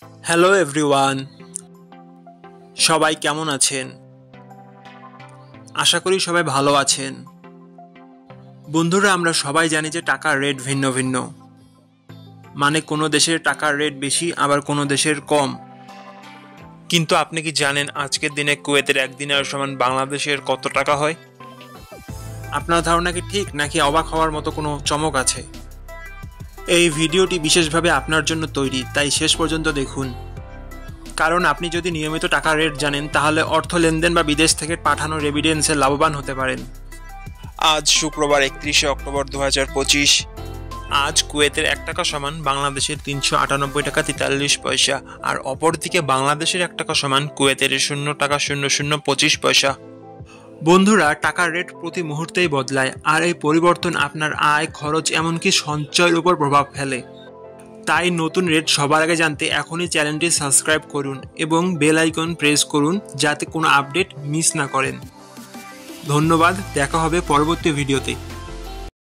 Hello everyone, সবাই কেমন আছেন? আশা করি সবাই ভালো আছেন। বন্ধুরা, আমরা সবাই জানি যে টাকার রেট ভিন্ন ভিন্ন। মানে কোনো দেশের টাকার রেট বেশি, আবার কোনো দেশের কম। কিন্তু আপনি কি জানেন আজকের দিনে কুয়েতের 1 দিনার সমান বাংলাদেশের কত টাকা হয়? আপনার ধারণা কি ঠিক, নাকি অবাক হওয়ার মতো কোনো চমক আছে? এই ভিডিওটি বিশেষভাবে আপনার জন্য তৈরি, তাই শেষ পর্যন্ত দেখুন। কারণ আপনি যদি নিয়মিত টাকার রেট জানেন, তাহলে অর্থ লেনদেন বা বিদেশ থেকে পাঠানো রেমিটেন্সে লাভবান হতে পারেন। আজ শুক্রবার 31শে অক্টোবর 2025। আজ কুয়েতের 1 টাকা সমান বাংলাদেশের 398 টাকা 43 পয়সা, আর অপরদিকে বাংলাদেশের 1 টাকা সমান কুয়েতের 0 টাকা 0025 পয়সা। বন্ধুরা, টাকার রেট প্রতি মুহূর্তেই বদলায়, আর এই পরিবর্তন আপনার আয়, খরচ, এমনকি সঞ্চয়ের উপর প্রভাব ফেলে। তাই নতুন রেট সবার আগে জানতে এখনই চ্যানেলটি সাবস্ক্রাইব করুন এবং বেল আইকন প্রেস করুন, যাতে কোনো আপডেট মিস না করেন। ধন্যবাদ, দেখা হবে পরবর্তী ভিডিওতে।